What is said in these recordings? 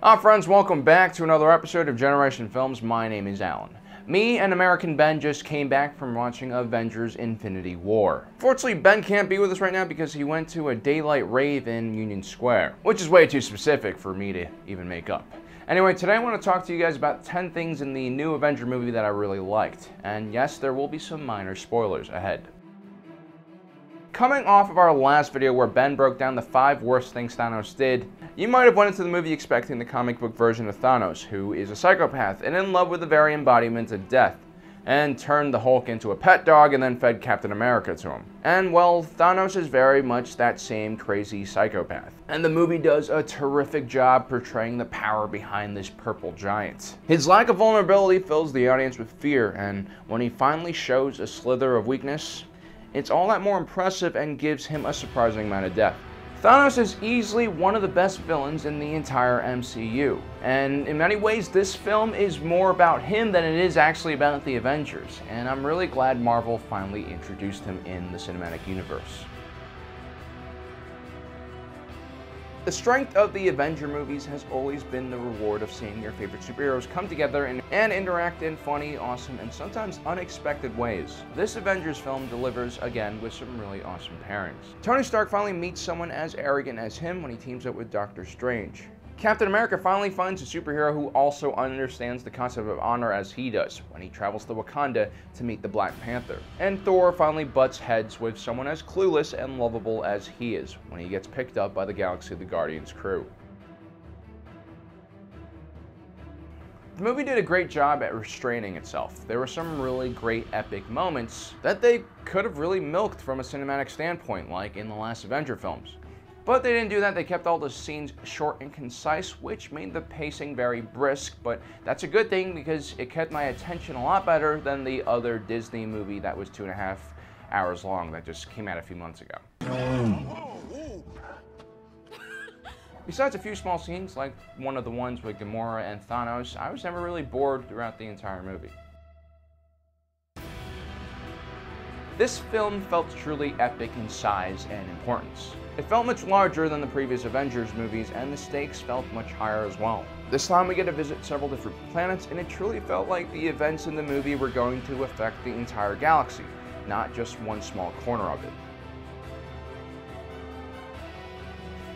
Hi friends, welcome back to another episode of Generation Films. My name is Alan. Me and American Ben just came back from watching Avengers Infinity War. Fortunately, Ben can't be with us right now because he went to a daylight rave in Union Square, which is way too specific for me to even make up. Anyway, today I want to talk to you guys about 10 things in the new Avenger movie that I really liked. And yes, there will be some minor spoilers ahead. Coming off of our last video where Ben broke down the 5 worst things Thanos did, you might have went into the movie expecting the comic book version of Thanos, who is a psychopath and in love with the very embodiment of death, and turned the Hulk into a pet dog and then fed Captain America to him. And well, Thanos is very much that same crazy psychopath. And the movie does a terrific job portraying the power behind this purple giant. His lack of vulnerability fills the audience with fear, and when he finally shows a slither of weakness, it's all that more impressive and gives him a surprising amount of depth. Thanos is easily one of the best villains in the entire MCU, and in many ways this film is more about him than it is actually about the Avengers, and I'm really glad Marvel finally introduced him in the cinematic universe. The strength of the Avenger movies has always been the reward of seeing your favorite superheroes come together and interact in funny, awesome, and sometimes unexpected ways. This Avengers film delivers again with some really awesome pairings. Tony Stark finally meets someone as arrogant as him when he teams up with Doctor Strange. Captain America finally finds a superhero who also understands the concept of honor as he does when he travels to Wakanda to meet the Black Panther. And Thor finally butts heads with someone as clueless and lovable as he is when he gets picked up by the Galaxy of the Guardians crew. The movie did a great job at restraining itself. There were some really great epic moments that they could have really milked from a cinematic standpoint, like in the last Avenger films. But they didn't do that. They kept all the scenes short and concise, which made the pacing very brisk, but that's a good thing because it kept my attention a lot better than the other Disney movie that was 2.5 hours long that just came out a few months ago. Besides a few small scenes, like one of the ones with Gamora and Thanos, I was never really bored throughout the entire movie. This film felt truly epic in size and importance. It felt much larger than the previous Avengers movies, and the stakes felt much higher as well. This time we get to visit several different planets, and it truly felt like the events in the movie were going to affect the entire galaxy, not just one small corner of it.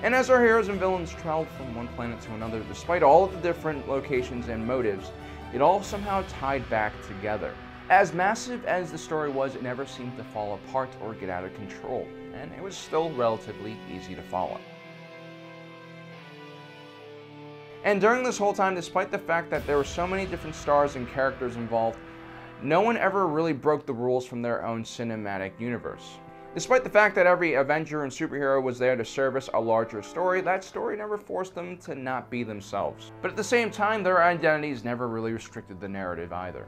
And as our heroes and villains traveled from one planet to another, despite all of the different locations and motives, it all somehow tied back together. As massive as the story was, it never seemed to fall apart or get out of control, and it was still relatively easy to follow. And during this whole time, despite the fact that there were so many different stars and characters involved, no one ever really broke the rules from their own cinematic universe. Despite the fact that every Avenger and superhero was there to service a larger story, that story never forced them to not be themselves. But at the same time, their identities never really restricted the narrative either.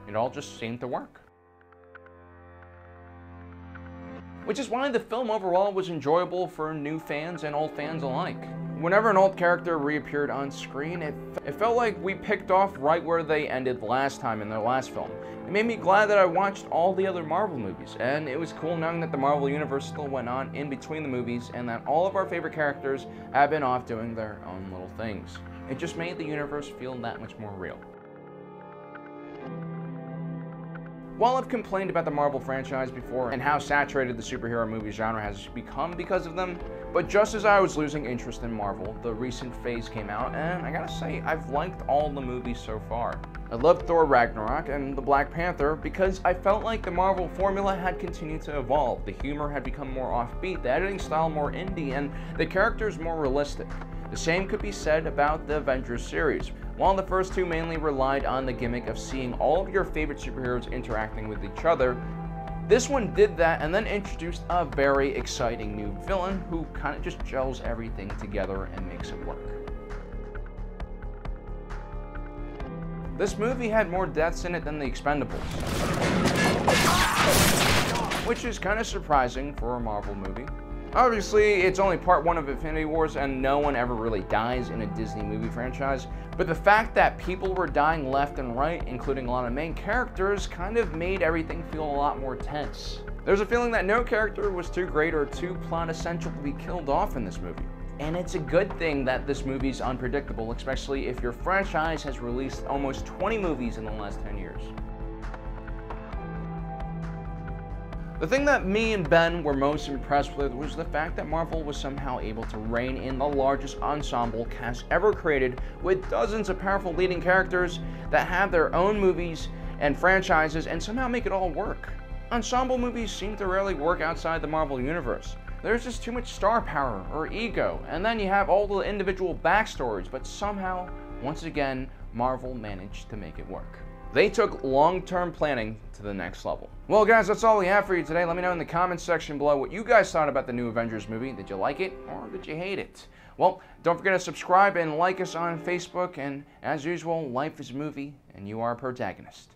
It all just seemed to work. Which is why the film overall was enjoyable for new fans and old fans alike. Whenever an old character reappeared on screen, it felt like we picked off right where they ended last time in their last film. It made me glad that I watched all the other Marvel movies, and it was cool knowing that the Marvel Universe still went on in between the movies and that all of our favorite characters have been off doing their own little things. It just made the universe feel that much more real. While I've complained about the Marvel franchise before and how saturated the superhero movie genre has become because of them, but just as I was losing interest in Marvel, the recent phase came out, and I gotta say, I've liked all the movies so far. I loved Thor Ragnarok and the Black Panther because I felt like the Marvel formula had continued to evolve. The humor had become more offbeat, the editing style more indie, and the characters more realistic. The same could be said about the Avengers series. While the first two mainly relied on the gimmick of seeing all of your favorite superheroes interacting with each other, this one did that and then introduced a very exciting new villain who kind of just gels everything together and makes it work. This movie had more deaths in it than the Expendables, which is kind of surprising for a Marvel movie. Obviously, it's only part 1 of Infinity Wars and no one ever really dies in a Disney movie franchise, but the fact that people were dying left and right, including a lot of main characters, kind of made everything feel a lot more tense. There's a feeling that no character was too great or too plot essential to be killed off in this movie. And it's a good thing that this movie's unpredictable, especially if your franchise has released almost 20 movies in the last 10 years. The thing that me and Ben were most impressed with was the fact that Marvel was somehow able to rein in the largest ensemble cast ever created, with dozens of powerful leading characters that have their own movies and franchises, and somehow make it all work. Ensemble movies seem to rarely work outside the Marvel universe. There's just too much star power or ego, and then you have all the individual backstories, but somehow, once again, Marvel managed to make it work. They took long-term planning to the next level. Well guys, that's all we have for you today. Let me know in the comments section below what you guys thought about the new Avengers movie. Did you like it or did you hate it? Well, don't forget to subscribe and like us on Facebook, and as usual, life is a movie and you are a protagonist.